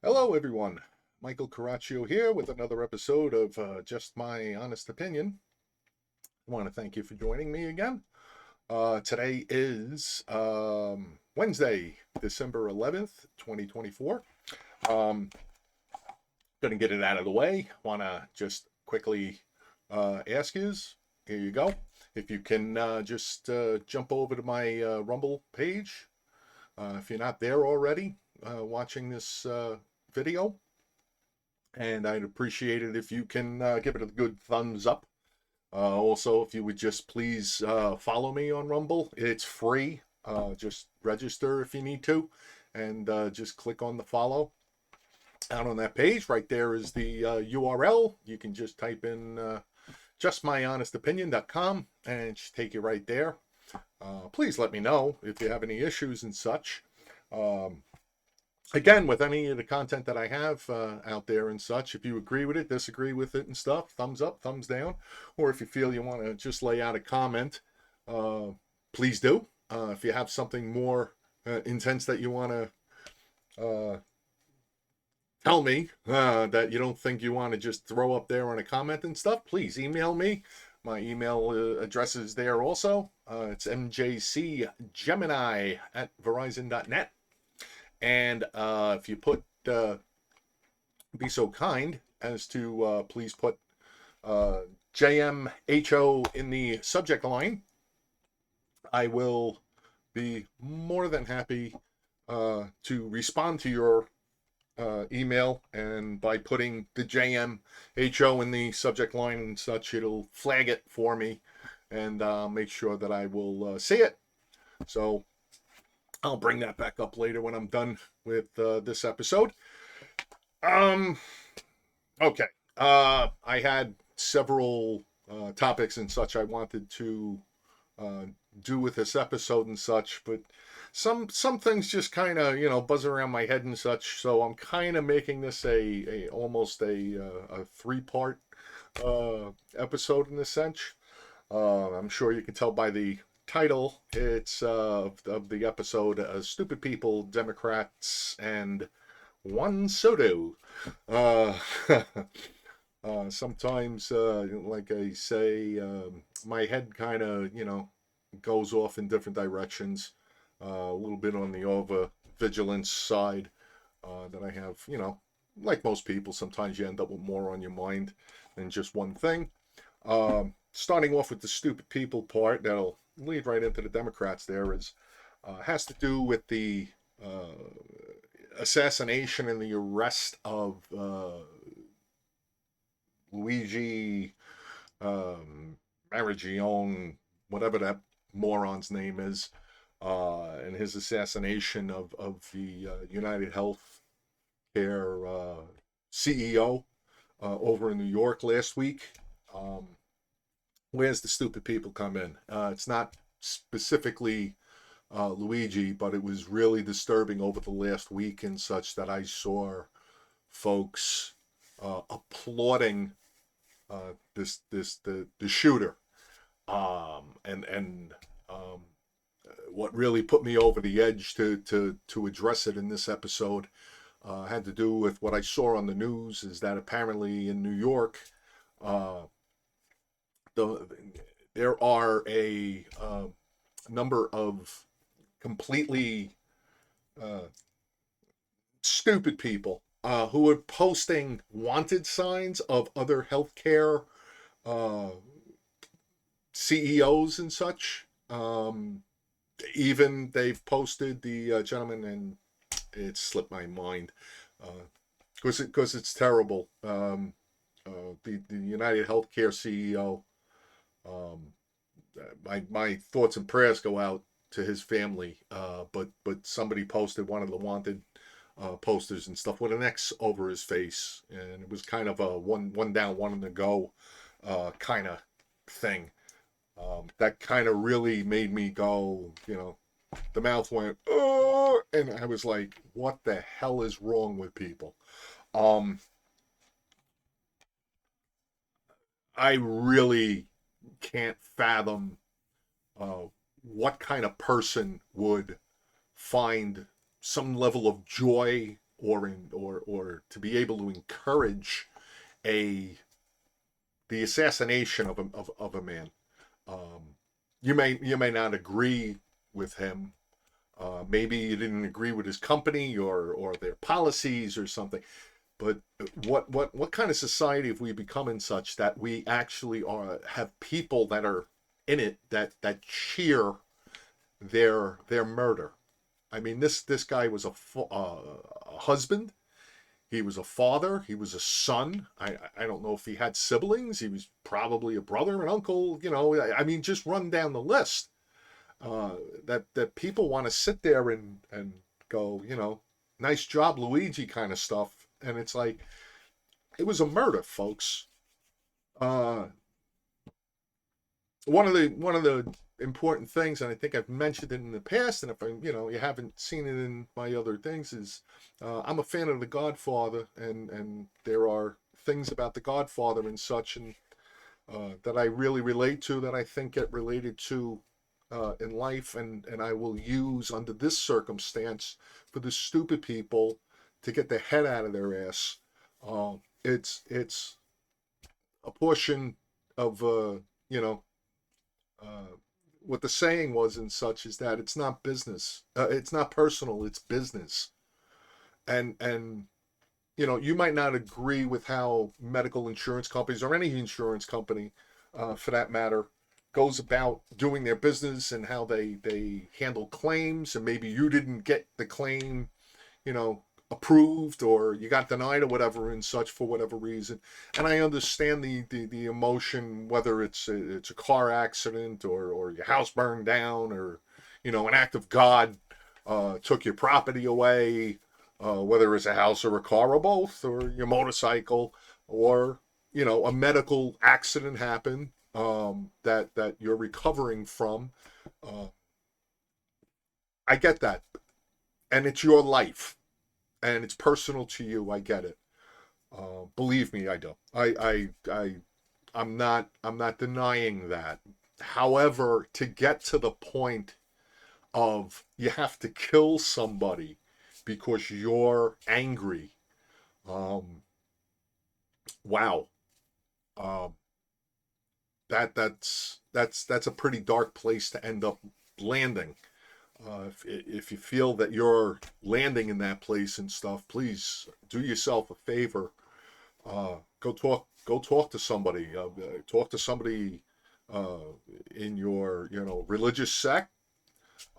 Hello, everyone. Michael Caraccio here with another episode of Just My Honest Opinion. I want to thank you for joining me again. Today is Wednesday, December 11th, 2024. Going to get it out of the way. Want to just quickly ask you, here you go. If you can just jump over to my Rumble page. If you're not there already watching this video, and I'd appreciate it if you can give it a good thumbs up. Also, if you would just please follow me on Rumble. It's free. Just register if you need to, and just click on the follow. Out on that page, right there is the URL. You can just type in justmyhonestopinion.com, and it should take you right there. Please let me know if you have any issues and such. Again, with any of the content that I have out there and such, if you agree with it, disagree with it and stuff, thumbs up, thumbs down. Or if you feel you want to just lay out a comment, please do. If you have something more intense that you want to tell me that you don't think you want to just throw up there on a comment and stuff, please email me. My email address is there also. It's mjcgemini@verizon.net. And if you put, be so kind as to please put JMHO in the subject line, I will be more than happy to respond to your email. And by putting the JMHO in the subject line and such, it'll flag it for me and make sure that I will see it. So I'll bring that back up later when I'm done with this episode. Okay. I had several topics and such I wanted to do with this episode and such, but some things just kind of buzz around my head and such. So I'm kind of making this almost a three-part episode in a sense. I'm sure you can tell by the title. It's of the episode, Stupid People, Democrats, and Juan Soto. Sometimes, like I say, my head kind of, goes off in different directions. A little bit on the over vigilance side that I have, like most people, sometimes you end up with more on your mind than just one thing. Starting off with the stupid people part, that'll lead right into the Democrats. Has to do with the assassination and the arrest of Luigi Marigione, whatever that moron's name is, and his assassination of the United Health Care CEO over in New York last week. Where's the stupid people come in? It's not specifically Luigi, but it was really disturbing over the last week and such that I saw folks applauding the shooter, and what really put me over the edge to address it in this episode had to do with what I saw on the news. Is that apparently in New York, there are a number of completely stupid people who are posting wanted signs of other healthcare CEOs and such. Even they've posted the gentleman, and it slipped my mind because it's terrible. The United Healthcare CEO. My thoughts and prayers go out to his family. But somebody posted one of the wanted posters and stuff with an X over his face, and it was kind of a one down, one to go kind of thing. That kind of really made me go, the mouth went, oh, and I was like, what the hell is wrong with people? I really can't fathom what kind of person would find some level of joy or to be able to encourage a the assassination of a man. Um, you may not agree with him. Maybe you didn't agree with his company or their policies or something. But what kind of society have we become in such that we actually have people that are in it that cheer their murder? I mean, this guy was a husband. He was a father. He was a son. I don't know if he had siblings. He was probably a brother, an uncle. I mean, just run down the list. That people want to sit there and go, nice job, Luigi, kind of stuff. And it's like it was a murder, folks. Uh, one of the important things, and I think I've mentioned it in the past, and if you haven't seen it in my other things, is I'm a fan of The Godfather, and there are things about The Godfather and such, and that I really relate to, that I think get related to in life, and I will use under this circumstance for the stupid people to get their head out of their ass. It's a portion of you know uh, what the saying was and such is that it's not business, it's not personal, it's business. And you might not agree with how medical insurance companies or any insurance company, for that matter, goes about doing their business and how they handle claims, and maybe you didn't get the claim, you know, approved, or you got denied or whatever and such for whatever reason. And I understand the emotion, whether it's a car accident or your house burned down, or an act of God took your property away, whether it's a house or a car or both, or your motorcycle, or a medical accident happened, that you're recovering from. Uh, I get that, and it's your life, and it's personal to you. I get it. Believe me, I do. I'm not denying that. However, to get to the point of you have to kill somebody because you're angry, um, wow, um, that's a pretty dark place to end up landing. If you feel that you're landing in that place and stuff, please do yourself a favor. Go talk to somebody. Talk to somebody uh, in your religious sect.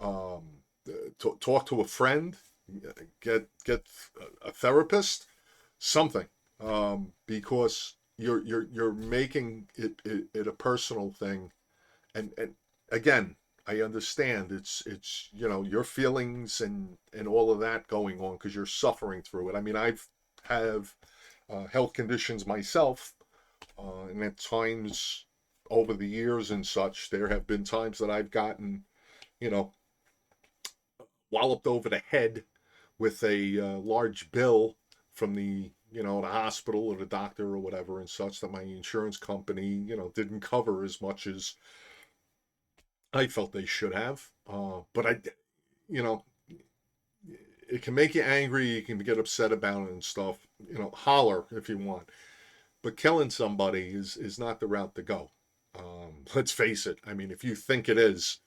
Um, talk to a friend. Get a therapist. Something, because you're making it a personal thing. And again, I understand it's your feelings and all of that going on because you're suffering through it. I mean, I've have health conditions myself, and at times over the years and such, there have been times that I've gotten you know walloped over the head with a large bill from the hospital or the doctor or whatever and such, that my insurance company didn't cover as much as I felt they should have. But you know, it can make you angry. You can get upset about it and stuff. Holler if you want, but killing somebody is not the route to go. Let's face it. I mean, if you think it is,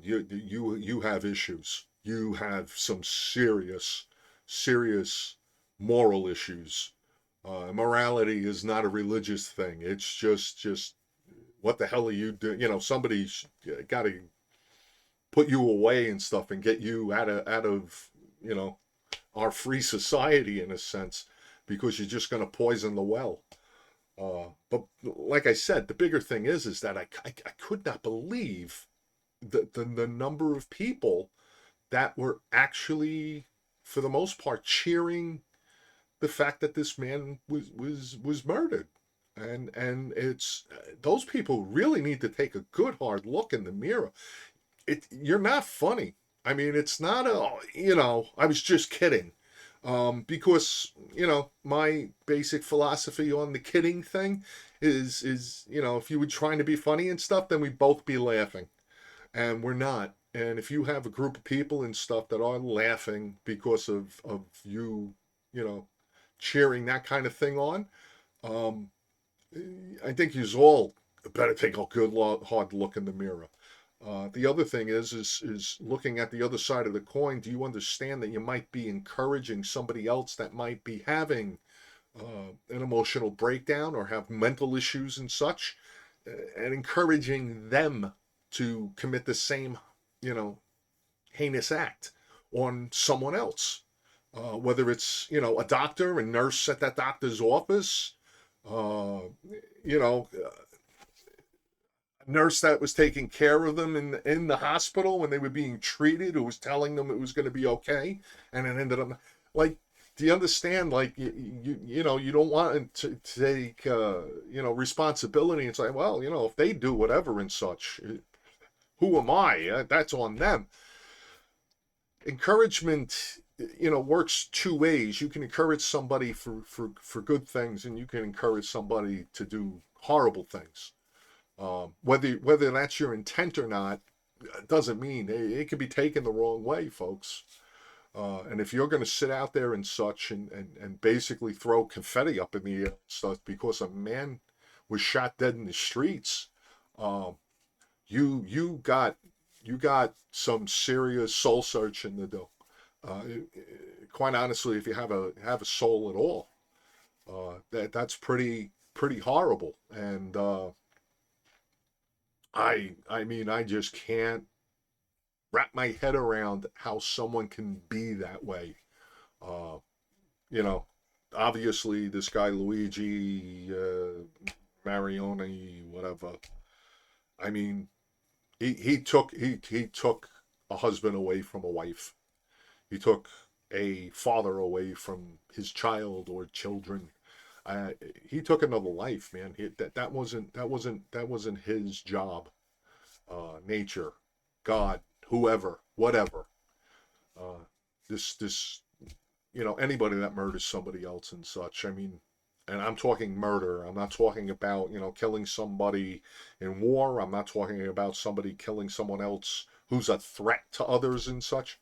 you have issues. You have some serious moral issues. Morality is not a religious thing. It's just what the hell are you doing? Somebody's got to put you away and stuff and get you out of our free society in a sense, because you're just going to poison the well. But like I said, the bigger thing is that I could not believe the number of people that were actually, for the most part, cheering the fact that this man was murdered. And it's those people really need to take a good hard look in the mirror. You're not funny. I mean, it's not I was just kidding. Because my basic philosophy on the kidding thing is if you were trying to be funny and stuff, then we'd both be laughing, and we're not. And if you have a group of people and stuff that are laughing because of you, you know, cheering that kind of thing on, um, I think you all better take a good hard look in the mirror. The other thing is looking at the other side of the coin. Do you understand that you might be encouraging somebody else that might be having an emotional breakdown or have mental issues and such, and encouraging them to commit the same, you know, heinous act on someone else? Whether it's, you know, a doctor, a nurse at that doctor's office, uh, you know, a nurse that was taking care of them in the hospital when they were being treated, who was telling them it was going to be okay, and it ended up like. Do you understand? Like you know, you don't want to take you know, responsibility and say, well, you know, if they do whatever and such, who am I? That's on them. Encouragement, you know, works two ways. You can encourage somebody for good things, and you can encourage somebody to do horrible things. Whether that's your intent or not doesn't mean it can be taken the wrong way, folks. And if you're going to sit out there and such and basically throw confetti up in the air and stuff because a man was shot dead in the streets, um, you you got some serious soul searching to do. Uh, Quite honestly, if you have a soul at all, that's pretty horrible. And I mean, I just can't wrap my head around how someone can be that way. Uh, you know, obviously this guy Luigi Marioni, whatever. I mean, he took a husband away from a wife. He took a father away from his child or children. Uh, he took another life, man. That wasn't his job. Nature, God, whoever, whatever. Uh, this you know, anybody that murders somebody else and such. I mean, and I'm talking murder. I'm not talking about, you know, killing somebody in war. I'm not talking about somebody killing someone else who's a threat to others and such.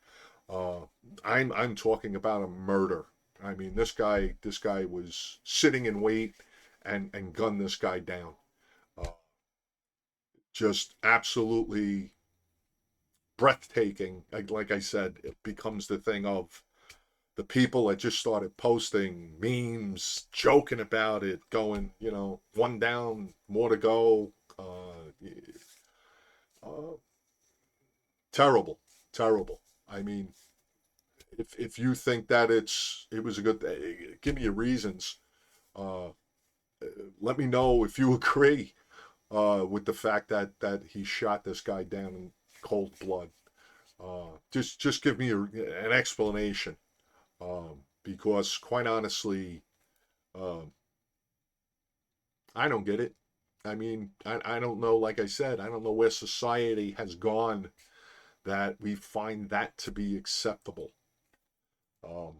Uh, I'm talking about a murder. I mean, this guy was sitting in wait and gunned this guy down. Uh, just absolutely breathtaking. Like I said, it becomes the thing of the people that just started posting memes, joking about it, going, you know, one down, more to go. Uh, Terrible, terrible. I mean, if you think that it was a good, give me your reasons. Uh, Let me know if you agree with the fact that he shot this guy down in cold blood. Just give me an explanation, because quite honestly, um, I don't get it. I mean, I don't know. Like I said, I don't know where society has gone that we find that to be acceptable. Um,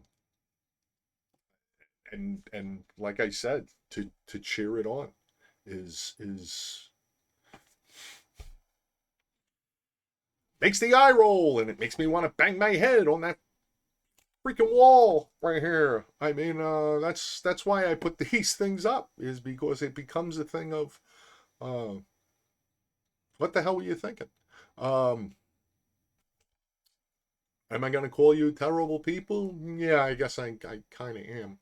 and like I said, to cheer it on is makes the eye roll, and it makes me want to bang my head on that freaking wall right here. I mean, that's why I put these things up, is because it becomes a thing of uh, what the hell were you thinking? Um, am I going to call you terrible people? Yeah, I guess I kind of am,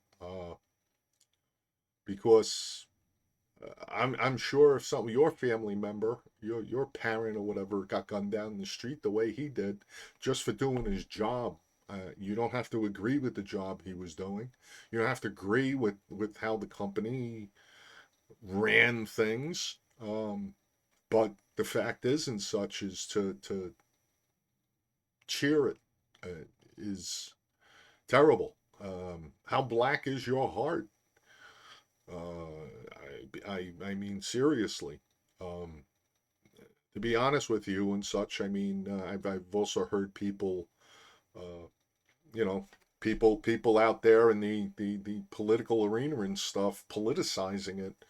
because I'm sure if some your family member, your parent or whatever, got gunned down in the street the way he did, just for doing his job. You don't have to agree with the job he was doing. You don't have to agree with how the company ran things. But the fact is, and such, is to cheer it is terrible. How black is your heart? I mean, seriously. Um, to be honest with you and such, I mean, I've also heard people, uh, you know, people out there in the political arena and stuff politicizing it,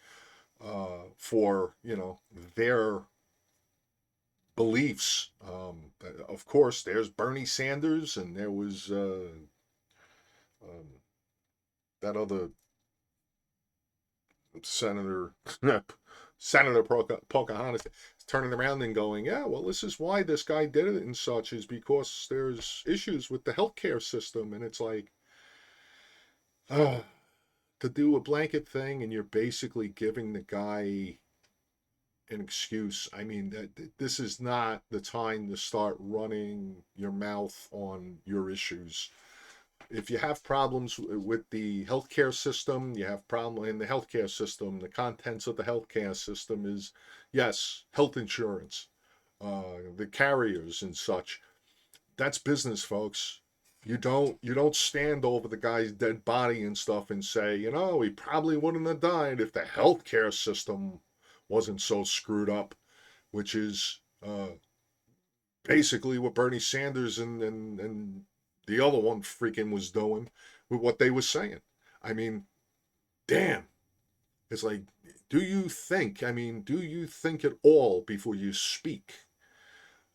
for, you know, their beliefs. Of course, there's Bernie Sanders, and there was um, that other Senator Senator Pocahontas turning around and going, yeah, well, this is why this guy did it and such, is because there's issues with the healthcare system. And it's like, uh, to do a blanket thing, and you're basically giving the guy an excuse. I mean, that this is not the time to start running your mouth on your issues. If you have problems with the healthcare system, you have problem in the healthcare system. The contents of the healthcare system is, yes, health insurance, the carriers and such. That's business, folks. You don't stand over the guy's dead body and stuff and say, he probably wouldn't have died if the healthcare system wasn't so screwed up, which is basically what Bernie Sanders and the other one freaking was doing with what they were saying. I mean, damn. It's like, do you think at all before you speak?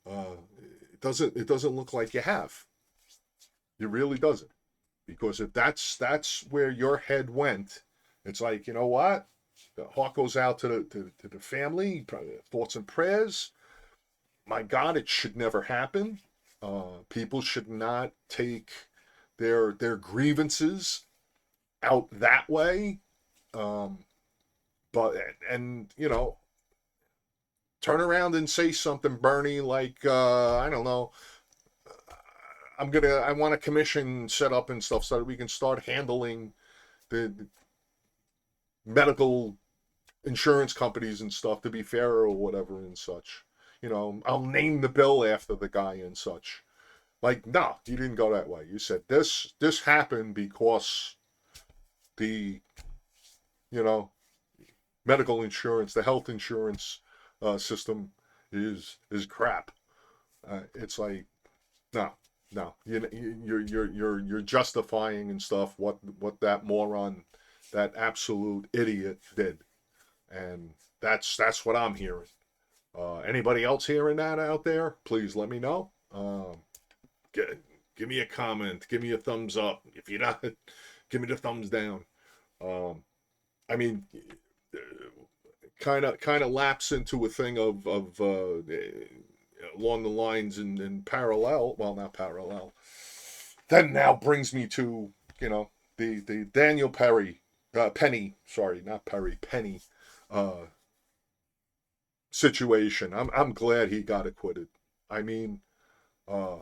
It doesn't look like you have. It really doesn't. Because if that's where your head went, it's like, you know what? The heart goes out to the family, thoughts and prayers. My God, it should never happen. People should not take their grievances out that way. Um, but and turn around and say something, Bernie, like I don't know. I want a commission set up and stuff so that we can start handling the medical insurance companies and stuff to be fair or whatever and such. I'll name the bill after the guy and such. Like, no, you didn't go that way. You said this happened because the you know medical insurance, the health insurance system is crap. It's like, no, no, you're justifying and stuff what that moron, that absolute idiot did, and that's what I'm hearing. Anybody else hearing that out there? Please let me know. Give me a comment. Give me a thumbs up. If you're not, give me the thumbs down. Um, I mean, kind of lapse into a thing of along the lines in parallel. Well, not parallel. That now brings me to the Daniel Penny. Sorry, not Perry. Penny situation. I'm glad he got acquitted. I mean, uh,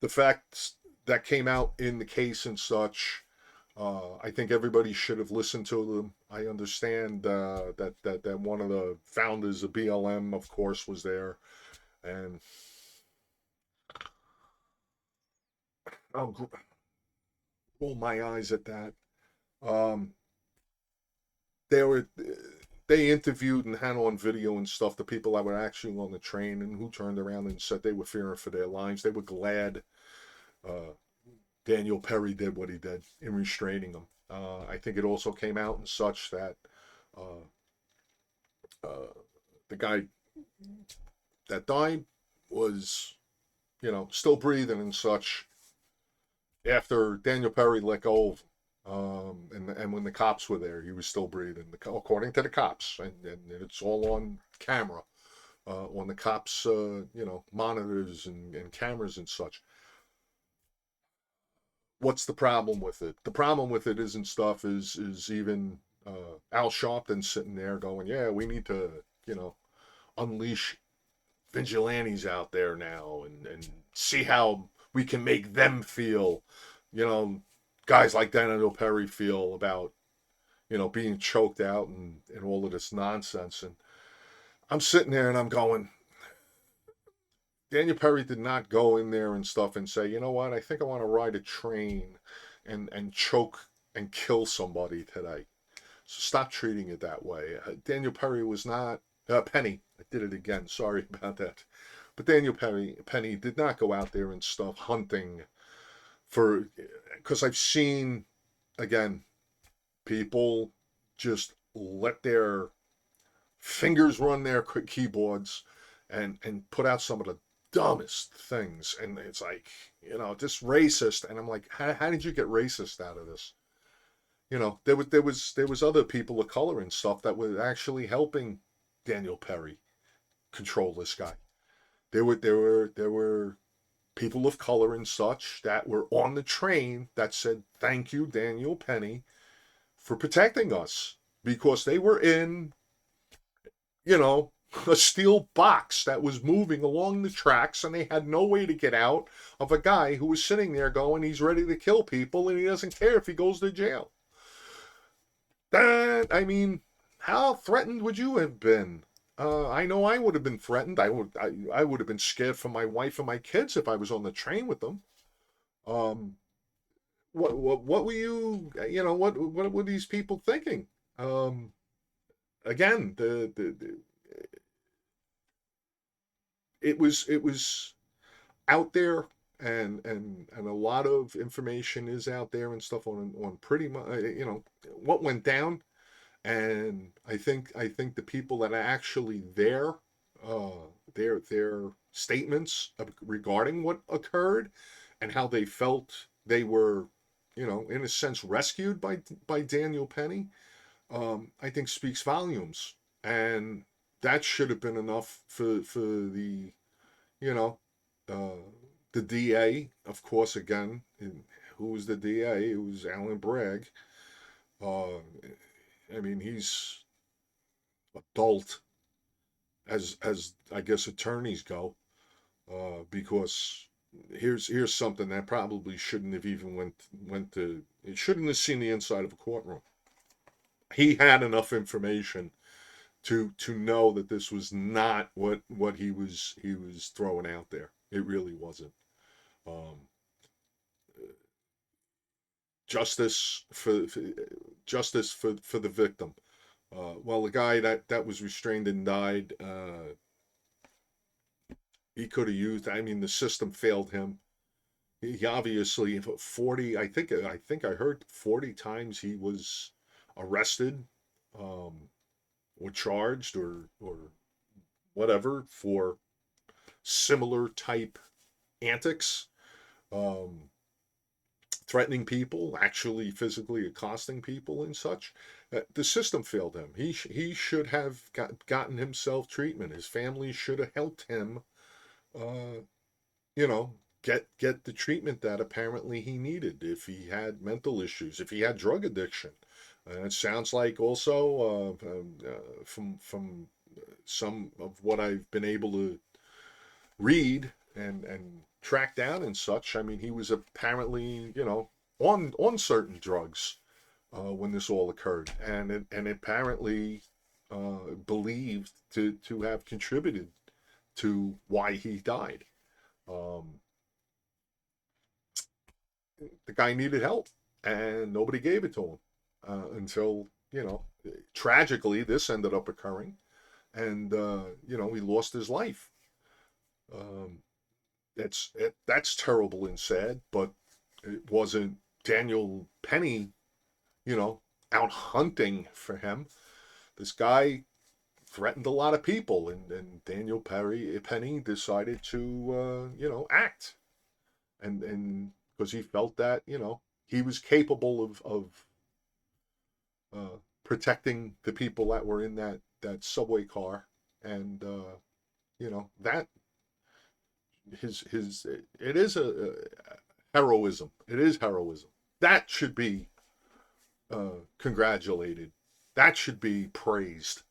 the facts that came out in the case and such. I think everybody should have listened to them. I understand that one of the founders of BLM, of course, was there, and oh, roll my eyes at that. Um, they were they interviewed and had on video and stuff the people that were actually on the train and who turned around and said they were fearing for their lives. They were glad uh, Daniel Perry did what he did in restraining them. I think it also came out and such that uh, uh, the guy that died was, still breathing and such after Daniel Perry let go of him. And when the cops were there, he was still breathing, according to the cops, and it's all on camera, on the cops, monitors and cameras and such. What's the problem with it? The problem with it isn't stuff is even Al Sharpton sitting there going, yeah, we need to, unleash vigilantes out there now and see how we can make them feel, you know, guys like Daniel Perry feel about, being choked out and all of this nonsense. And I'm sitting there and I'm going, Daniel Perry did not go in there and stuff and say, you know what, I think I want to ride a train and choke and kill somebody today. So stop treating it that way. Daniel Perry was not Penny. I did it again. Sorry about that. But Daniel Penny did not go out there and stuff hunting for, because I've seen, again, people just let their fingers run their keyboards and put out some of the dumbest things. And it's like, just racist. And I'm like, how did you get racist out of this? There was other people of color and stuff that were actually helping Daniel Perry control this guy. There were people of color and such that were on the train that said, "Thank you, Daniel Penny, for protecting us," because they were in, you know, a steel box that was moving along the tracks, and they had no way to get out of a guy who was sitting there going, he's ready to kill people and he doesn't care if he goes to jail. I mean, how threatened would you have been? I know I would have been threatened. I would have been scared for my wife and my kids if I was on the train with them. Um, what were what were these people thinking? Um, Again, it was out there, and a lot of information is out there and stuff on pretty much what went down. And I think the people that are actually there, their statements regarding what occurred and how they felt they were, in a sense, rescued by Daniel Penny, I think speaks volumes. And that should have been enough for the, you know, uh, the DA, of course. Again, who was the DA? It was Alan Bragg. Uh, I mean, he's adult as I guess attorneys go, because here's something that probably shouldn't have even went to. It shouldn't have seen the inside of a courtroom. He had enough information to know that this was not what he was throwing out there. It really wasn't. Um, justice for justice for the victim. Well, the guy that was restrained and died, he could have used. I mean, the system failed him. He obviously 40. I think I heard 40 times he was arrested, um, or charged, or whatever, for similar type antics, um, threatening people, actually physically accosting people and such. The system failed him. He should have gotten himself treatment. His family should have helped him, uh, you know, get the treatment that apparently he needed. If he had mental issues, if he had drug addiction, it sounds like also, from some of what I've been able to read and track down and such. I mean, he was apparently, on certain drugs, when this all occurred, and apparently, believed to have contributed to why he died. Um, the guy needed help, and nobody gave it to him, until, tragically this ended up occurring, and he lost his life. Um, that's terrible and sad, but it wasn't Daniel Penny, you know, out hunting for him. This guy threatened a lot of people, and Daniel Penny decided to, act, and because he felt that, he was capable of protecting the people that were in that subway car, and that his it is a heroism. It is heroism. That should be congratulated. That should be praised.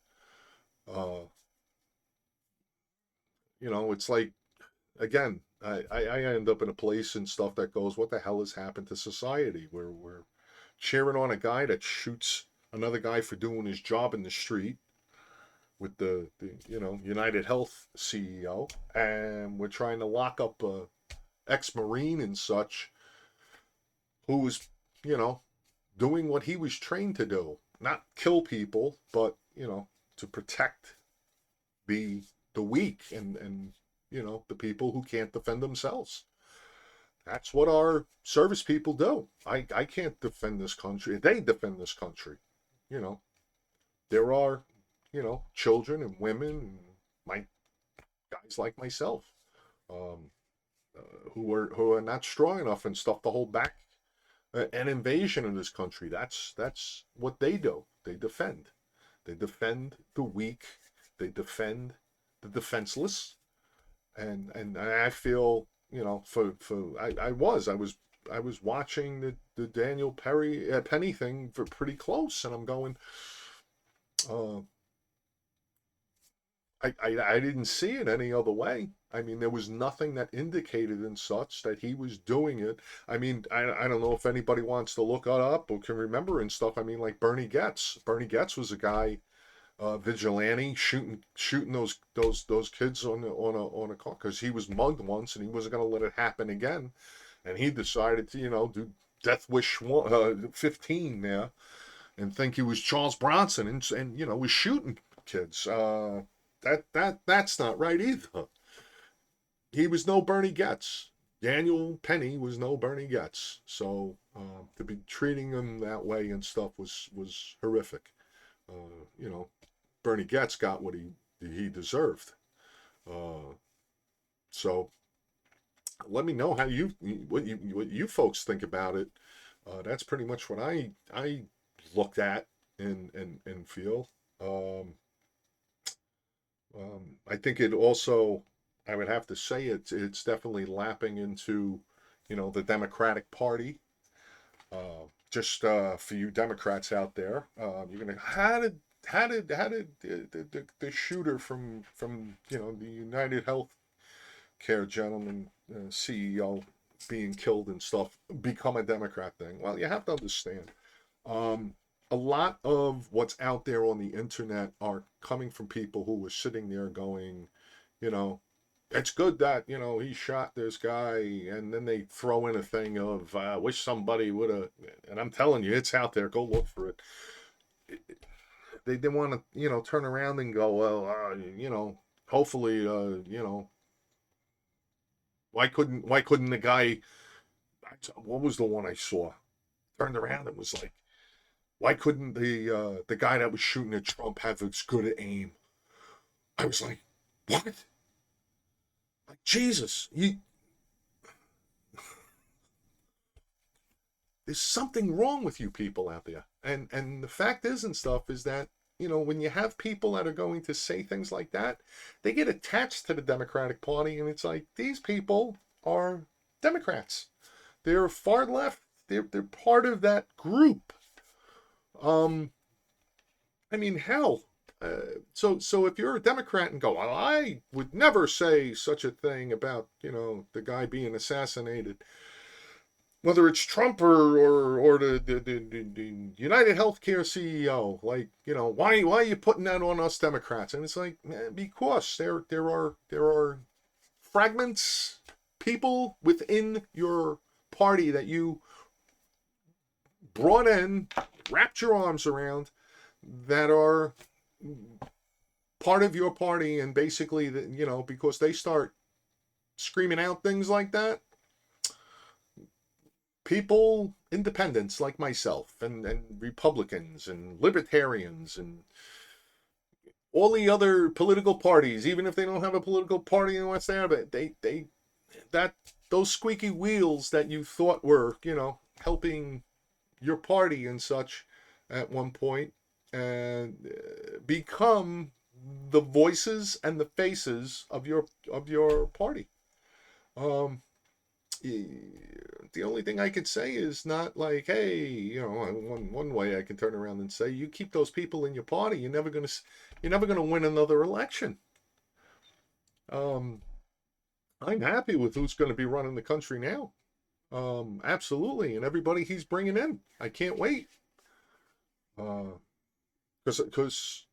Uh, it's like, again, I end up in a place and stuff that goes, what the hell has happened to society? We're cheering on a guy that shoots another guy for doing his job in the street with the United Health CEO, and we're trying to lock up a ex-Marine and such who was, you know, doing what he was trained to do, not kill people, but to protect the weak, and the people who can't defend themselves. That's what our service people do. I can't defend this country. They defend this country. You know, there are, children and women and my guys like myself, um, who are not strong enough and stuff to hold back an invasion in this country. That's what they do. They defend. They defend the weak. They defend the defenseless. And I feel, I was watching the Daniel Penny thing for pretty close, and I'm going, uh, I didn't see it any other way. I mean, there was nothing that indicated in such that he was doing it. I mean, I don't know if anybody wants to look it up or can remember and stuff. I mean, like Bernie Getz. Bernie Getz was a guy, vigilante, shooting those kids on a car because he was mugged once and he wasn't going to let it happen again, and he decided to do Death Wish 15 there and think he was Charles Bronson and was shooting kids. That's not right either. He was no Bernie Getz. Daniel Penny was no Bernie Getz. So to be treating him that way and stuff was horrific. Bernie Getz got what he deserved. So let me know how what you folks think about it. That's pretty much what I looked at and feel. I think it also, I would have to say it's definitely lapping into, the Democratic Party. Just for you Democrats out there, you're gonna how did the shooter from the United Health Care gentleman, CEO, being killed and stuff become a Democrat thing? Well, you have to understand. A lot of what's out there on the internet are coming from people who were sitting there going, it's good that, he shot this guy, and then they throw in a thing of, wish somebody would have, and I'm telling you, it's out there, go look for it. They want to, turn around and go, well, hopefully, why couldn't the guy, what was the one I saw? Turned around and was like, why couldn't the guy that was shooting at Trump have as good an aim? I was like, what? Like, Jesus, there's something wrong with you people out there. And the fact is and stuff is that, when you have people that are going to say things like that, they get attached to the Democratic Party, and it's like, these people are Democrats. They're far left. They're part of that group. I mean, hell. So if you're a Democrat and go, well, I would never say such a thing about, the guy being assassinated, whether it's Trump or the United Healthcare CEO, like, why are you putting that on us Democrats? And it's like, because there are fragments, people within your party that you brought in, wrapped your arms around, that are part of your party, and basically, because they start screaming out things like that, people, independents like myself, and Republicans and Libertarians and all the other political parties, even if they don't have a political party and what's there, but those squeaky wheels that you thought were, helping your party and such at one point, and become the voices and the faces of your party. The only thing I could say is not like, hey, one way I can turn around and say, you keep those people in your party, you're never gonna win another election. I'm happy with who's going to be running the country now. Absolutely, and everybody he's bringing in, I can't wait. Because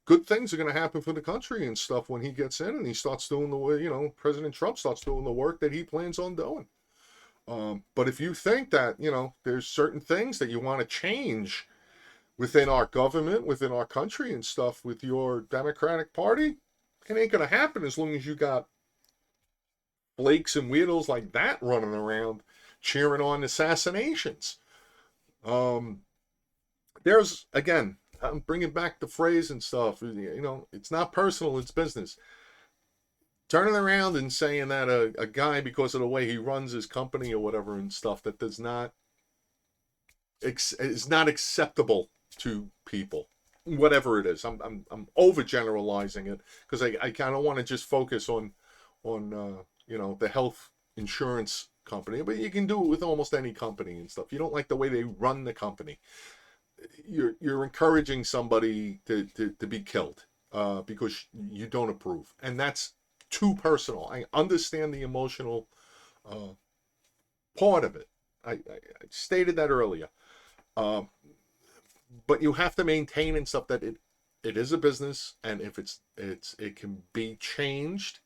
good things are going to happen for the country and stuff when he gets in and he starts doing the way, President Trump starts doing the work that he plans on doing. But if you think that, there's certain things that you want to change within our government, within our country and stuff with your Democratic Party, it ain't going to happen as long as you got flakes and weirdos like that running around cheering on assassinations. There's, again, I'm bringing back the phrase and stuff, it's not personal, it's business. turning around and saying that a guy, because of the way he runs his company or whatever and stuff, that does not is not acceptable to people, whatever it is. I'm overgeneralizing it because I kind of want to just focus on the health insurance company, but you can do it with almost any company and stuff. You don't like the way they run the company, you're encouraging somebody to be killed because you don't approve, and that's too personal. I understand the emotional uh, part of it. I stated that earlier. Uh, but you have to maintain and stuff that it is a business, and if it can be changed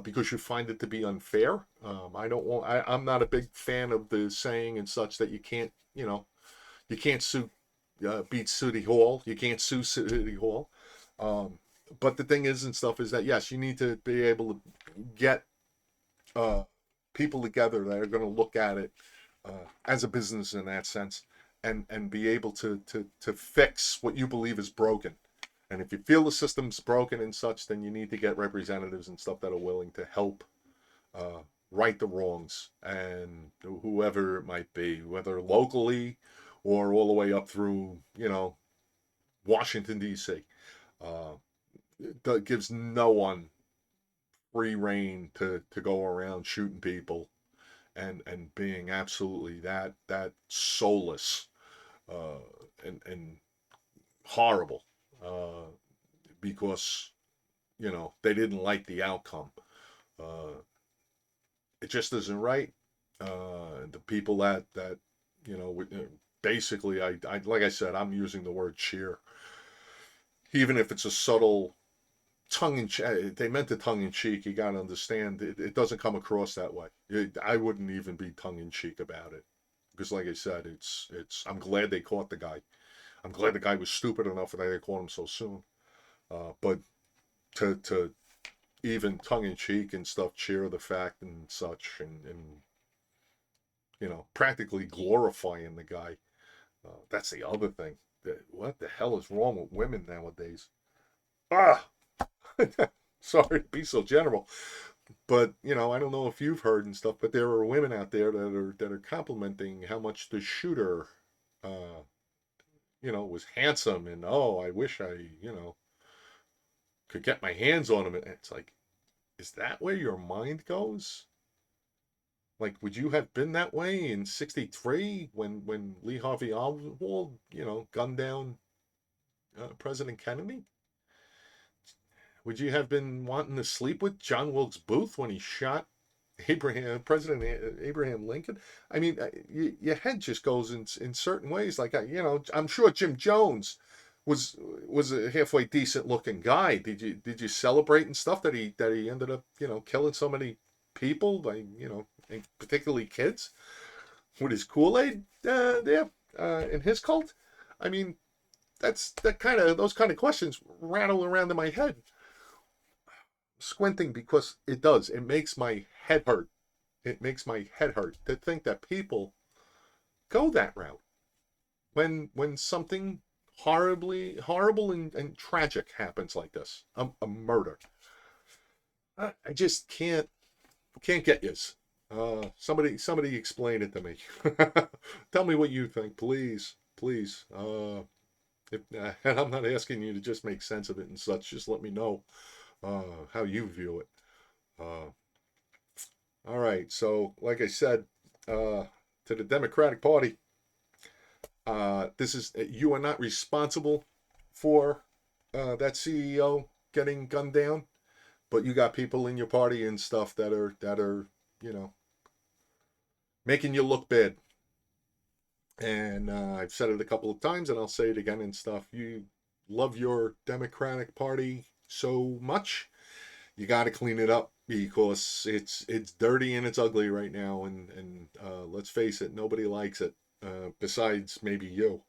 because you find it to be unfair. I don't want. I'm not a big fan of the saying and such that you can't sue beat City Hall. You can't sue City Hall. Um, but the thing is and stuff is that yes, you need to be able to get uh, people together that are going to look at it as a business in that sense, and be able to fix what you believe is broken. And if you feel the system's broken and such, then you need to get representatives and stuff that are willing to help uh, right the wrongs, and whoever it might be, whether locally or all the way up through, Washington, D.C. Uh, that gives no one free reign to go around shooting people and being absolutely that soulless uh, and horrible uh, because they didn't like the outcome. Uh, it just isn't right. The people that basically, I like I said, I'm using the word cheer, even if it's a subtle tongue in cheek. They meant it tongue in cheek. You got to understand, it doesn't come across that way. I wouldn't even be tongue in cheek about it because, like I said, it's. I'm glad they caught the guy. I'm glad the guy was stupid enough that they caught him so soon. But to even tongue in cheek and stuff, cheer the fact and such, and practically glorifying the guy. That's the other thing. What the hell is wrong with women nowadays? Ah, sorry to be so general, but I don't know if you've heard and stuff, but there are women out there that are complimenting how much the shooter, uh, was handsome, and oh, I wish I, could get my hands on him. And it's like, is that where your mind goes? Like, would you have been that way in '63 when Lee Harvey Oswald, gunned down President Kennedy? Would you have been wanting to sleep with John Wilkes Booth when he shot President Abraham Lincoln? I mean, your head just goes in certain ways. Like, I'm sure Jim Jones was a halfway decent looking guy. Did you celebrate and stuff that he ended up killing so many people, by and particularly kids, with his Kool-Aid there in his cult? I mean, those kind of questions rattle around in my head, squinting, because it does. It makes my head hurt. It makes my head hurt to think that people go that route when something horribly horrible and tragic happens like this, a murder. I just can't get yous. Somebody explain it to me. Tell me what you think, please, please. And I'm not asking you to just make sense of it and such. Just let me know how you view it. Uh, all right. So, like I said, to the Democratic Party, this is you are not responsible for that CEO getting gunned down, but you got people in your party and stuff that are you know making you look bad. And I've said it a couple of times, and I'll say it again and stuff. You love your Democratic Party so much, you got to clean it up because it's dirty and it's ugly right now, and let's face it, nobody likes it besides maybe you.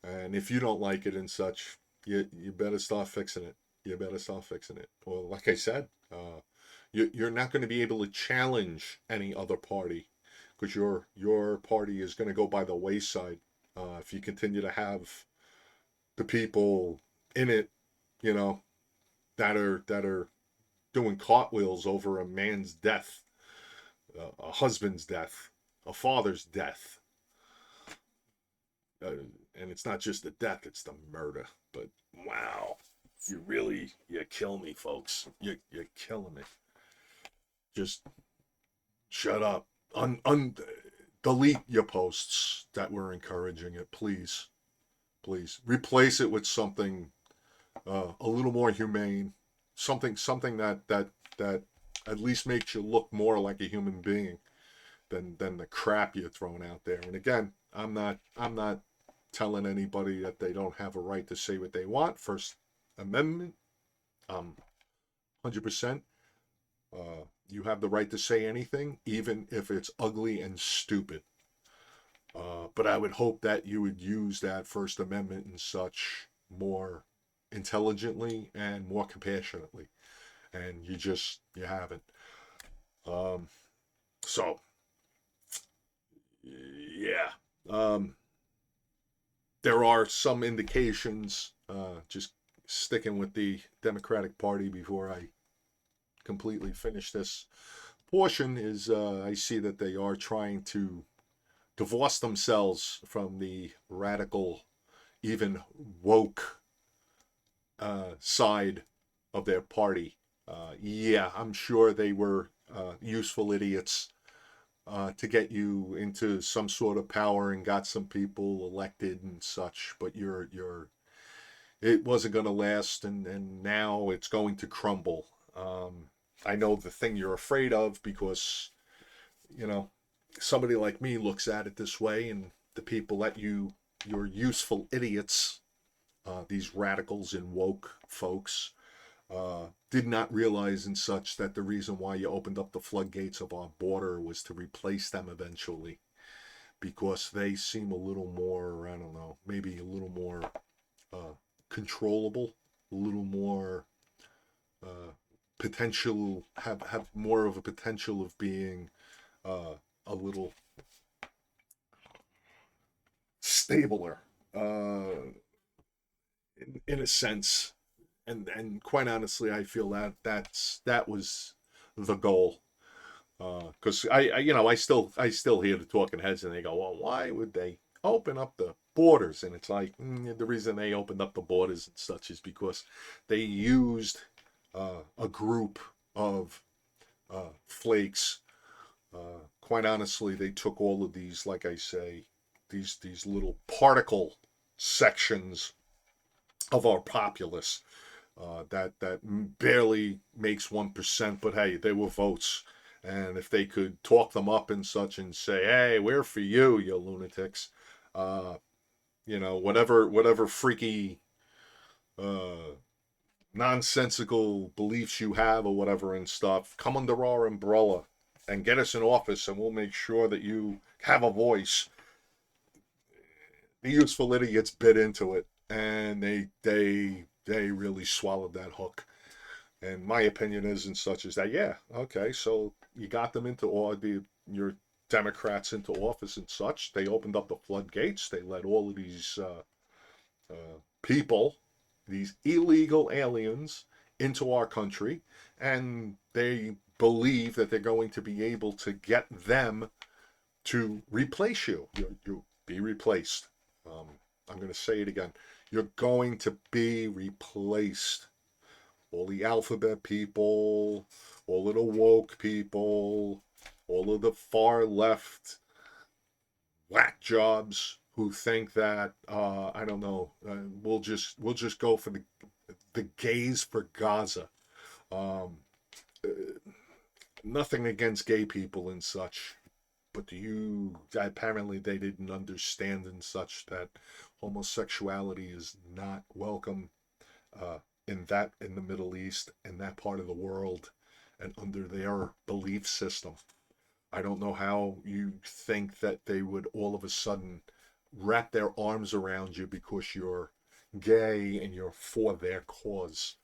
And if you don't like it and such, you better start fixing it. You better start fixing it. Well, like I said, you're not going to be able to challenge any other party because your party is going to go by the wayside if you continue to have the people in it, you know, that are doing cartwheels over a man's death, a husband's death, a father's death. Uh, and it's not just the death, it's the murder. But wow, you kill me, folks. You're killing me. Just shut up. Delete your posts that were encouraging it, please. Please replace it with something a little more humane, something that at least makes you look more like a human being than the crap you're throwing out there. And again, I'm not telling anybody that they don't have a right to say what they want. First Amendment, 100%. You have the right to say anything, even if it's ugly and stupid. But I would hope that you would use that First Amendment and such more intelligently and more compassionately. And you haven't. Um, so, yeah. There are some indications, just sticking with the Democratic Party before I completely finish this portion, is I see that they are trying to divorce themselves from the radical, even woke side of their party. Yeah, I'm sure they were useful idiots to get you into some sort of power and got some people elected and such. But it wasn't going to last, and now it's going to crumble. I know the thing you're afraid of because you know somebody like me looks at it this way, and the people that you're useful idiots, these radicals and woke folks, did not realize and such that the reason why you opened up the floodgates of our border was to replace them eventually, because they seem a little more, I don't know, maybe a little more controllable, a little more potential, have more of a potential of being a little stabler, in a sense. And quite honestly, I feel that was the goal. Because I still hear the talking heads and they go, well, why would they open up the borders? And it's like, the reason they opened up the borders and such is because they used a group of flakes. Quite honestly, they took all of these, like I say, these little particle sections of our populace, that barely makes 1%, but hey, they were votes. And if they could talk them up and such and say, hey, we're for you lunatics, uh, whatever freaky, uh, nonsensical beliefs you have or whatever and stuff, come under our umbrella and get us in office, and we'll make sure that you have a voice. The useful idiots bit into it, and they really swallowed that hook. And my opinion is and such is that, yeah, okay, so you got them into all your Democrats into office and such. They opened up the floodgates. They let all of these people, these illegal aliens, into our country, and they believe that they're going to be able to get them to replace you. You be replaced. Um, I'm going to say it again. You're going to be replaced. All the alphabet people, all of the woke people, all of the far left whack jobs who think that, I don't know, we'll just go for the gays for Gaza. Um, Nothing against gay people and such, but apparently they didn't understand and such that homosexuality is not welcome, uh, in the Middle East, in that part of the world, and under their belief system. I don't know how you think that they would all of a sudden wrap their arms around you because you're gay and you're for their cause.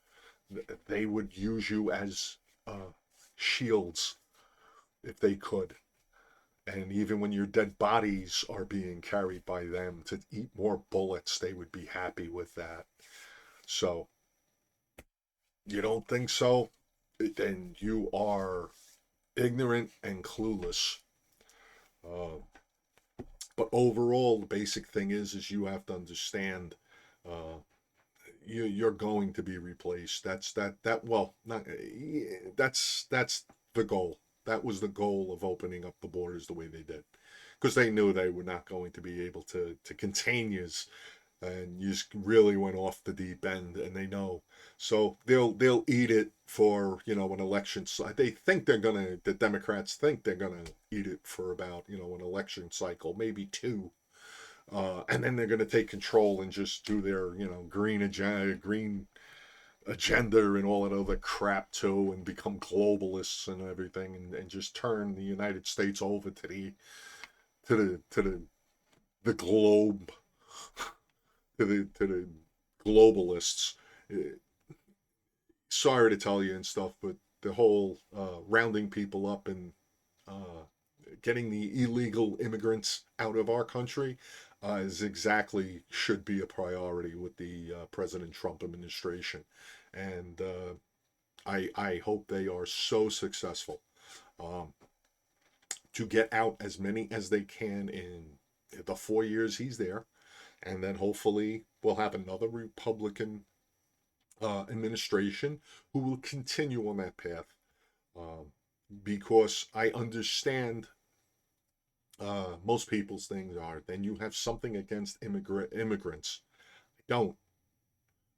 They would use you as shields if they could. And even when your dead bodies are being carried by them to eat more bullets, they would be happy with that. So, you don't think so? then you are ignorant and clueless. Uh, but overall, the basic thing is you have to understand uh, you're going to be replaced. Well, not that's the goal. That was the goal of opening up the borders the way they did, because they knew they were not going to be able to contain you, and you just really went off the deep end, and they know. So they'll eat it for an election. They think the Democrats think they're gonna eat it for about an election cycle, maybe two, and then they're gonna take control and just do their green agenda and all that other crap too, and become globalists and everything, and just turn the United States over to the globe, to the globalists. Sorry to tell you and stuff, but the whole rounding people up and getting the illegal immigrants out of our country is exactly should be a priority with the President Trump administration, and I hope they are so successful um, to get out as many as they can in the 4 years he's there, and then hopefully we'll have another Republican administration who will continue on that path. Um, because I understand most people's things are, then you have something against immigrants. I don't.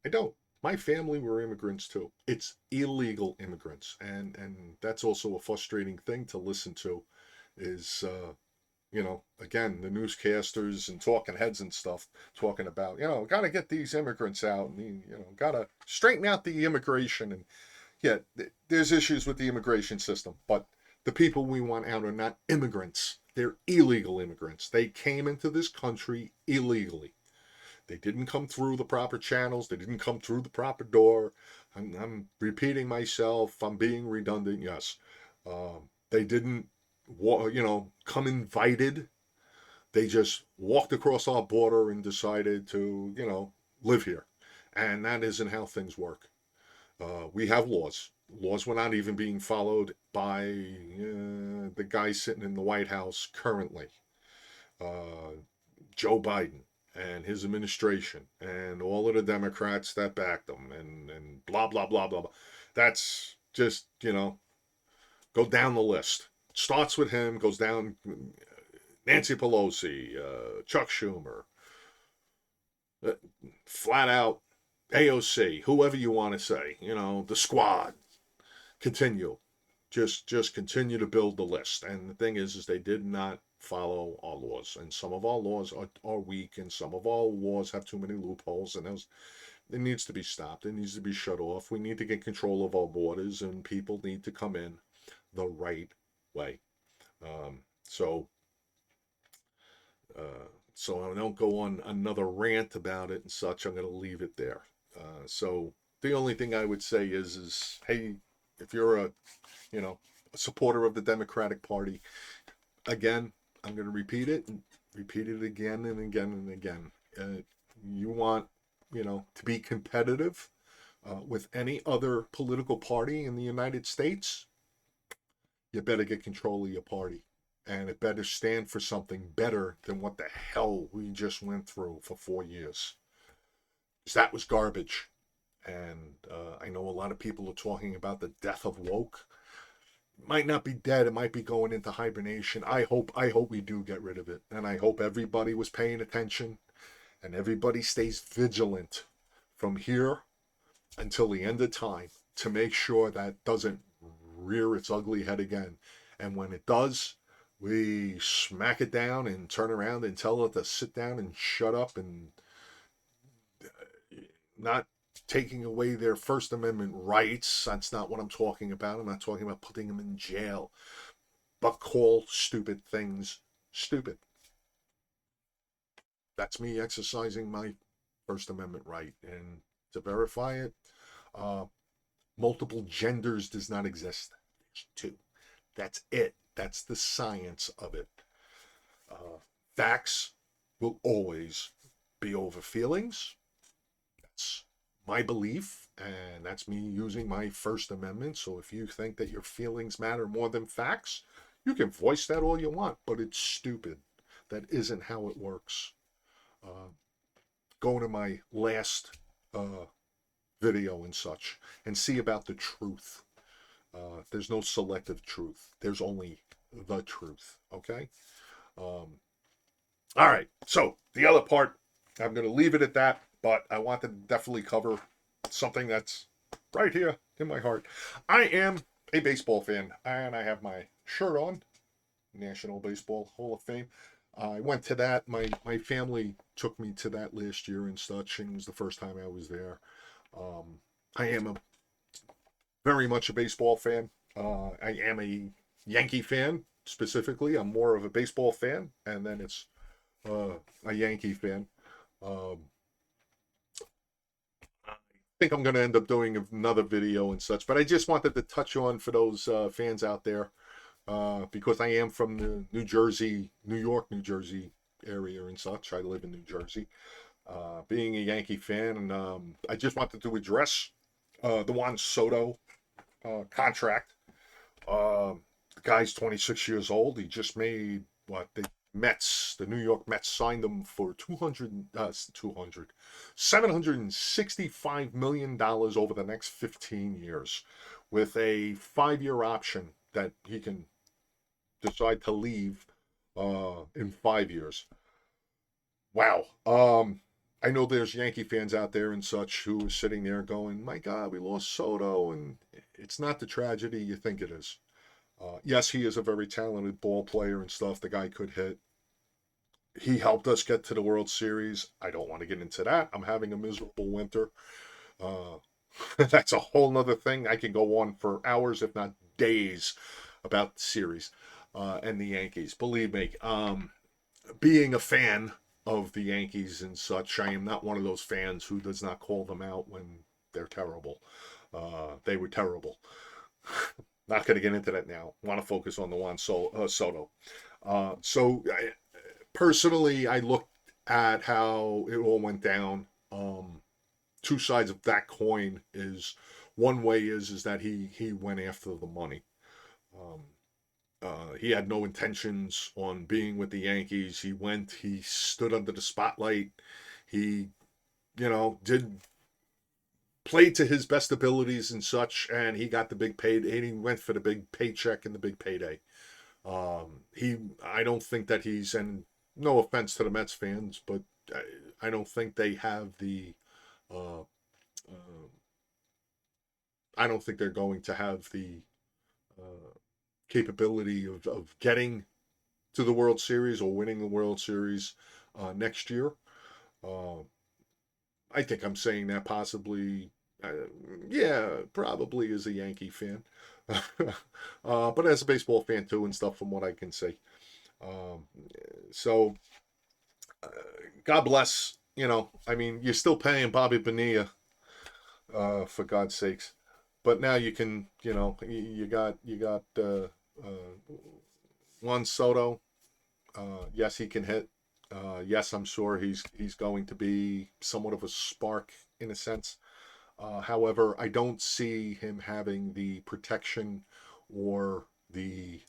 I don't. My family were immigrants too. It's illegal immigrants, and that's also a frustrating thing to listen to. Is again, the newscasters and talking heads and stuff talking about, got to get these immigrants out, and got to straighten out the immigration, and yeah, there's issues with the immigration system, but the people we want out are not immigrants. They're illegal immigrants. They came into this country illegally. They didn't come through the proper channels. They didn't come through the proper door. I'm repeating myself. I'm being redundant. Yes. They didn't, come invited. They just walked across our border and decided to, live here. And that isn't how things work. We have laws. Laws were not even being followed by the guy sitting in the White House currently, uh, Joe Biden and his administration, and all of the Democrats that backed him, and blah blah blah blah blah. That's just go down the list. Starts with him, goes down Nancy Pelosi, Chuck Schumer, uh, flat out AOC, whoever you want to say, the squad. Continue, just continue to build the list. And the thing is they did not follow our laws, and some of our laws are weak, and some of our laws have too many loopholes, and it needs to be stopped. It needs to be shut off. We need to get control of our borders, and people need to come in the right way. So so I don't go on another rant about it and such. I'm going to leave it there. So the only thing I would say is hey, if you're a supporter of the Democratic Party, again, I'm going to repeat it and repeat it again and again and again. You want to be competitive with any other political party in the United States, you better get control of your party. And it better stand for something better than what the hell we just went through for 4 years. Because that was garbage. And I know a lot of people are talking about the death of woke. It might not be dead. It might be going into hibernation. I hope we do get rid of it. And I hope everybody was paying attention and everybody stays vigilant from here until the end of time to make sure that doesn't rear its ugly head again. And when it does, we smack it down and turn around and tell it to sit down and shut up, and not taking away their First Amendment rights. That's not what I'm talking about. I'm not talking about putting them in jail, but call stupid things stupid. That's me exercising my First Amendment right. And to verify it, multiple genders does not exist. There's two. That's it. That's the science of it. Facts will always be over feelings. That's my belief. and that's me using my First Amendment. So if you think that your feelings matter more than facts, you can voice that all you want, but it's stupid. That isn't how it works. Uh, Go to my last video and such and see about the truth. There's no selective truth. There's only the truth. Okay. All right. So the other part, I'm going to leave it at that, but I want to definitely cover something that's right here in my heart. I am a baseball fan, and I have my shirt on, National Baseball Hall of Fame. I went to that. My family took me to that last year and such, and it was the first time I was there. I am very much a baseball fan. I am a Yankee fan specifically. I'm more of a baseball fan, and then it's a Yankee fan. Um, I think I'm going to end up doing another video and such, but I just wanted to touch on for those fans out there because I am from the New York, New Jersey area and such. I live in New Jersey. Being a Yankee fan, and I just wanted to address the Juan Soto contract. The guy's 26 years old. He just made what the New York Mets signed him for $765 million over the next 15 years with a 5-year option that he can decide to leave in 5 years. Wow. I know there's Yankee fans out there and such who are sitting there going, my God, we lost Soto, and it's not the tragedy you think it is. Yes, he is a very talented ball player and stuff. The guy could hit. He helped us get to the World Series. I don't want to get into that. I'm having a miserable winter. That's a whole nother thing. I can go on for hours, if not days, about the series and the Yankees. Believe me, being a fan of the Yankees and such, I am not one of those fans who does not call them out when they're terrible. They were terrible. Not going to get into that now. Want to focus on the Juan Soto. Personally, I looked at how it all went down. Two sides of that coin is one way is that he went after the money. He had no intentions on being with the Yankees. He stood under the spotlight. He, played to his best abilities and such, and he got the big payday. And he went for the big paycheck and the big payday. I don't think that and no offense to the Mets fans, but I don't think they have I don't think they're going to have the capability of getting to the World Series or winning the World Series next year. I think I'm saying that possibly, probably as a Yankee fan, but as a baseball fan too and stuff from what I can say. So, God bless. You're still paying Bobby Bonilla, for God's sakes. But now you can, you got Juan Soto. Yes, he can hit. Yes, I'm sure he's going to be somewhat of a spark in a sense. However, I don't see him having the protection or the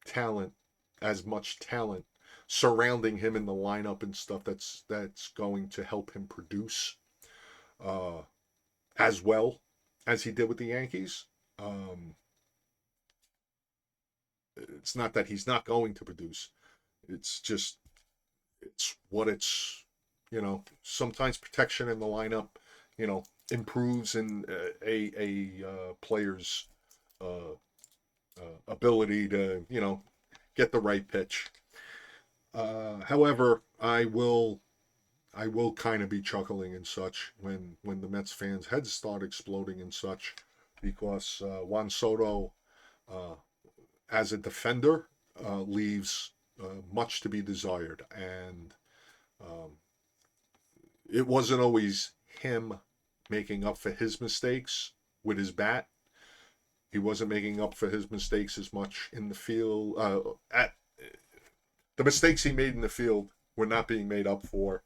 talent, as much talent surrounding him in the lineup and stuff that's going to help him produce as well as he did with the Yankees. It's not that he's not going to produce. It's just sometimes protection in the lineup, improves in a player's ability to, get the right pitch. However, I will kind of be chuckling and such when the Mets fans' heads start exploding and such, because Juan Soto, as a defender, leaves much to be desired, and it wasn't always him making up for his mistakes with his bat. He wasn't making up for his mistakes as much in the field. The mistakes he made in the field were not being made up for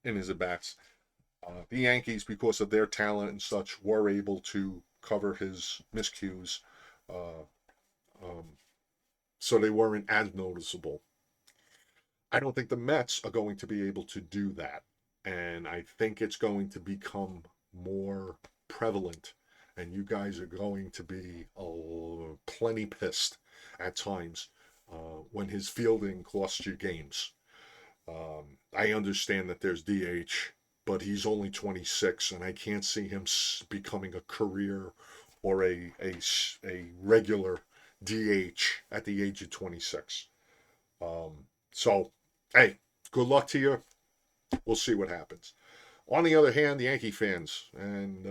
in his at-bats. The Yankees, because of their talent and such, were able to cover his miscues, uh, um, so they weren't as noticeable. I don't think the Mets are going to be able to do that. And I think it's going to become more prevalent. And you guys are going to be plenty pissed at times when his fielding costs you games. I understand that there's DH, but he's only 26, and I can't see him becoming a career or a regular DH at the age of 26. So, hey, good luck to you. We'll see what happens. On the other hand, the Yankee fans, and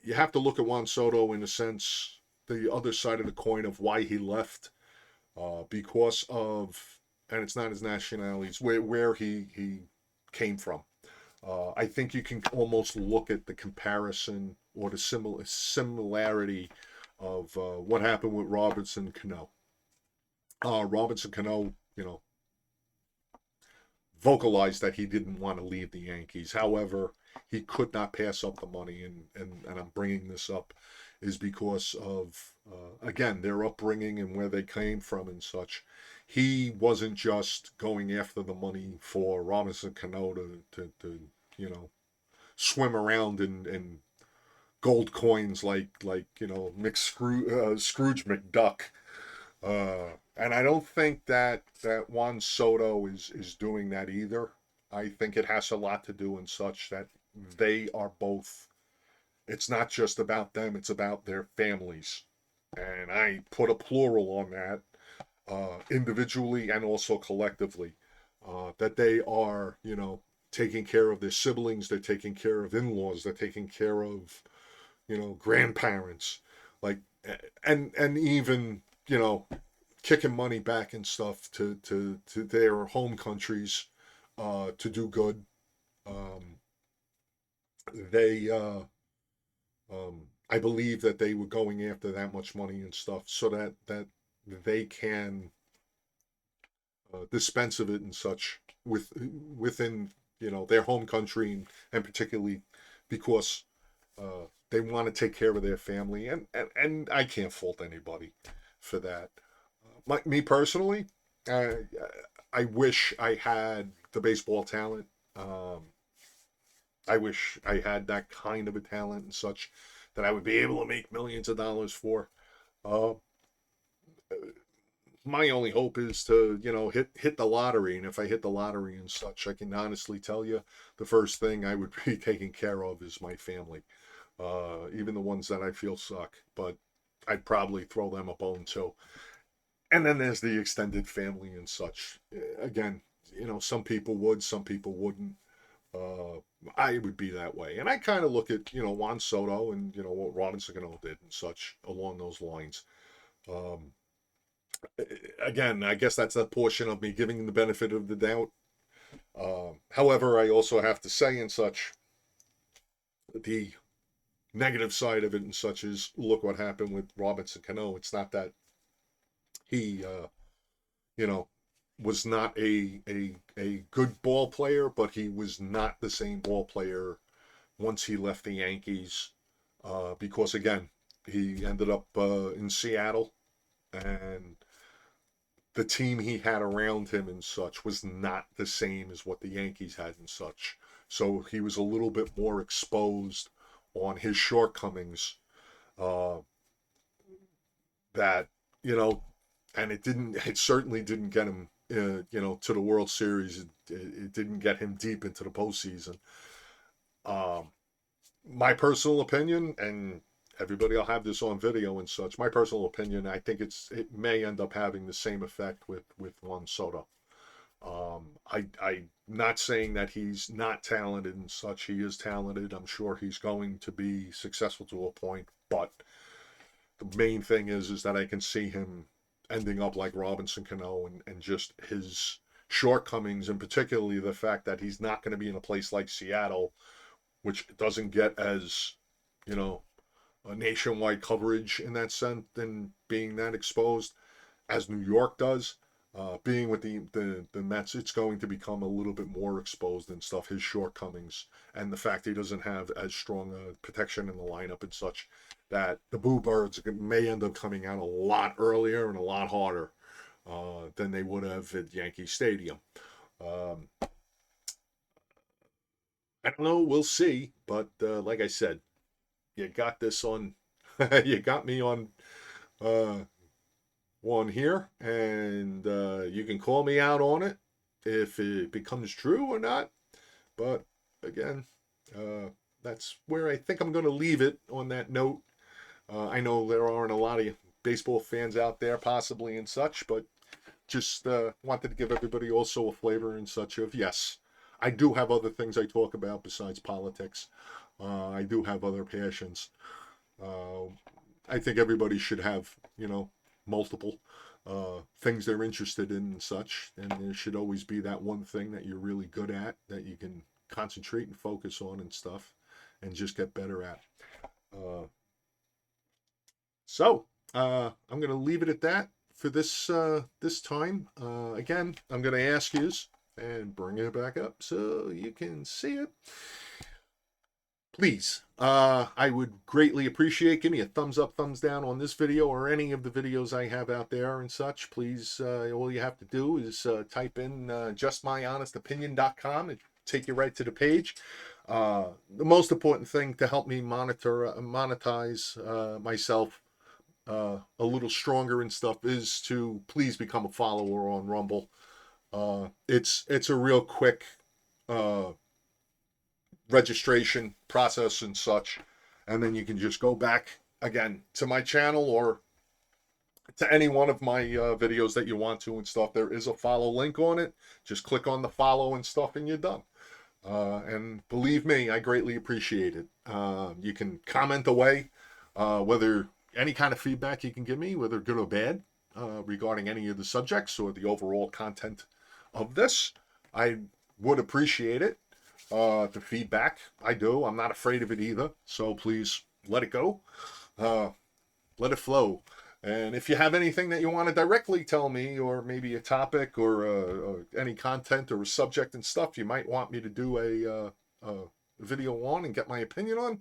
you have to look at Juan Soto in a sense, the other side of the coin of why he left, because of, and it's not his nationality, it's where he came from. I think you can almost look at the comparison or the similarity of what happened with Robinson Cano. Robinson Cano, vocalized that he didn't want to leave the Yankees. However, he could not pass up the money, and I'm bringing this up is because of again, their upbringing and where they came from and such. He wasn't just going after the money for Robinson Cano to swim around in gold coins like Scrooge McDuck. And I don't think that Juan Soto is doing that either. I think it has a lot to do in such that they are both. It's not just about them; it's about their families, and I put a plural on that, individually and also collectively. That they are, taking care of their siblings, they're taking care of in-laws, they're taking care of, grandparents, like, and even, kicking money back and stuff to their home countries, to do good. Um, they I believe that they were going after that much money and stuff so that they can dispense of it and such within their home country, and particularly because they want to take care of their family, and I can't fault anybody for that. Me personally, uh, I wish I had the baseball talent. I wish I had that kind of a talent and such that I would be able to make millions of dollars for. Uh, my only hope is to hit the lottery, and if I hit the lottery and such, I can honestly tell you the first thing I would be taking care of is my family, even the ones that I feel suck, but I'd probably throw them a bone too. And then there's the extended family and such. Again, some people would, some people wouldn't. uh, I would be that way, and I kind of look at Juan Soto and what Robinson Cano did and such along those lines. um, Again, I guess that's a portion of me giving the benefit of the doubt. However, I also have to say and such, the negative side of it and such is, look what happened with Robinson Cano. It's not that he you know was not a good ball player, but he was not the same ball player once he left the Yankees, because again, he ended up in Seattle, and the team he had around him and such was not the same as what the Yankees had and such. So he was a little bit more exposed on his shortcomings, uh, that, you know, and it certainly didn't get him, to the World Series. It didn't get him deep into the postseason. Um, my personal opinion, and everybody will have this on video and such. My personal opinion, I think it may end up having the same effect with Juan Soto. I'm not saying that he's not talented and such. He is talented. I'm sure he's going to be successful to a point, but the main thing is that I can see him ending up like Robinson Cano, and just his shortcomings, and particularly the fact that he's not going to be in a place like Seattle, which doesn't get as, you know, a nationwide coverage in that sense and being that exposed as New York does. Being with the Mets, it's going to become a little bit more exposed and stuff, his shortcomings, and the fact he doesn't have as strong a protection in the lineup and such, that the Boo Birds may end up coming out a lot earlier and a lot harder than they would have at Yankee Stadium. Um, I don't know. We'll see. But like I said, you got this on. You got me uh, on here, and you can call me out on it if it becomes true or not. But again, that's where I think I'm going to leave it on that note. I know there aren't a lot of baseball fans out there, possibly and such, but just wanted to give everybody also a flavor and such of yes, I do have other things I talk about besides politics. I do have other passions. Uh, I think everybody should have, multiple things they're interested in and such, and there should always be that one thing that you're really good at that you can concentrate and focus on and stuff, and just get better at. Uh, I'm going to leave it at that for this time. Again, I'm going to ask you and bring it back up so you can see it. Please, I would greatly appreciate, give me a thumbs up, thumbs down on this video or any of the videos I have out there and such. Please, all you have to do is type in justmyhonestopinion.com and take you right to the page. The most important thing to help me monetize myself a little stronger and stuff is to please become a follower on Rumble. It's a real quick registration process and such, and then you can just go back again to my channel or to any one of my videos that you want to and stuff. There is a follow link on it. Just click on the follow and stuff and you're done. And believe me, I greatly appreciate it. You can comment away, whether any kind of feedback you can give me, whether good or bad, regarding any of the subjects or the overall content of this. I would appreciate it. The feedback, I do. I'm not afraid of it either. So please let it go. Let it flow. And if you have anything that you want to directly tell me, or maybe a topic or any content or a subject and stuff you might want me to do a video on and get my opinion on,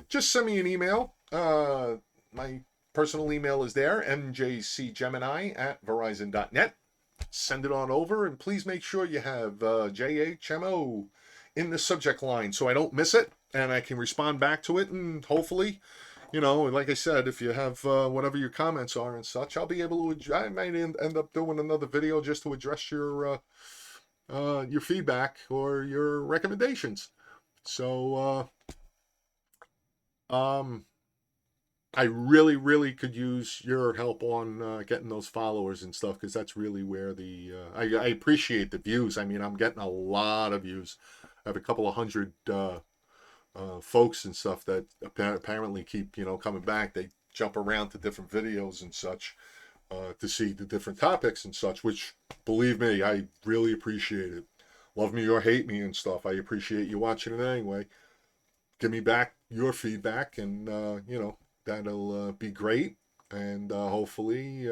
just send me an email. My personal email is there, mjcgemini@verizon.net. Send it on over, and please make sure you have JHMO in the subject line so I don't miss it and I can respond back to it. And hopefully, like I said, if you have whatever your comments are and such, I'll be able to, I might end up doing another video just to address your feedback or your recommendations. So I really, really could use your help on getting those followers and stuff, because that's really where I appreciate the views. I mean, I'm getting a lot of views. I have a couple of hundred folks and stuff that apparently keep, coming back. They jump around to different videos and such to see the different topics and such, which, believe me, I really appreciate it. Love me or hate me and stuff, I appreciate you watching it anyway. Give me back your feedback, and, that'll be great. And hopefully,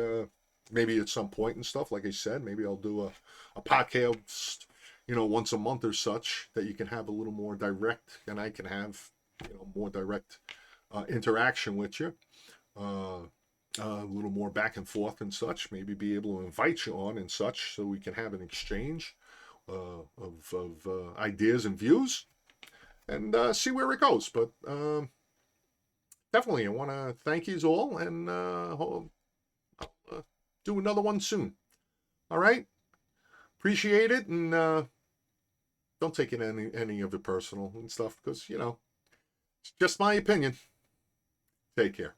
maybe at some point and stuff, like I said, maybe I'll do a podcast, once a month or such, that you can have a little more direct, and I can have, more direct interaction with you, a little more back and forth and such. Maybe be able to invite you on and such, so we can have an exchange of ideas and views, and see where it goes. But definitely, I want to thank you all, and I'll do another one soon. All right, appreciate it, and don't take it any of it personal and stuff, because it's just my opinion. Take care.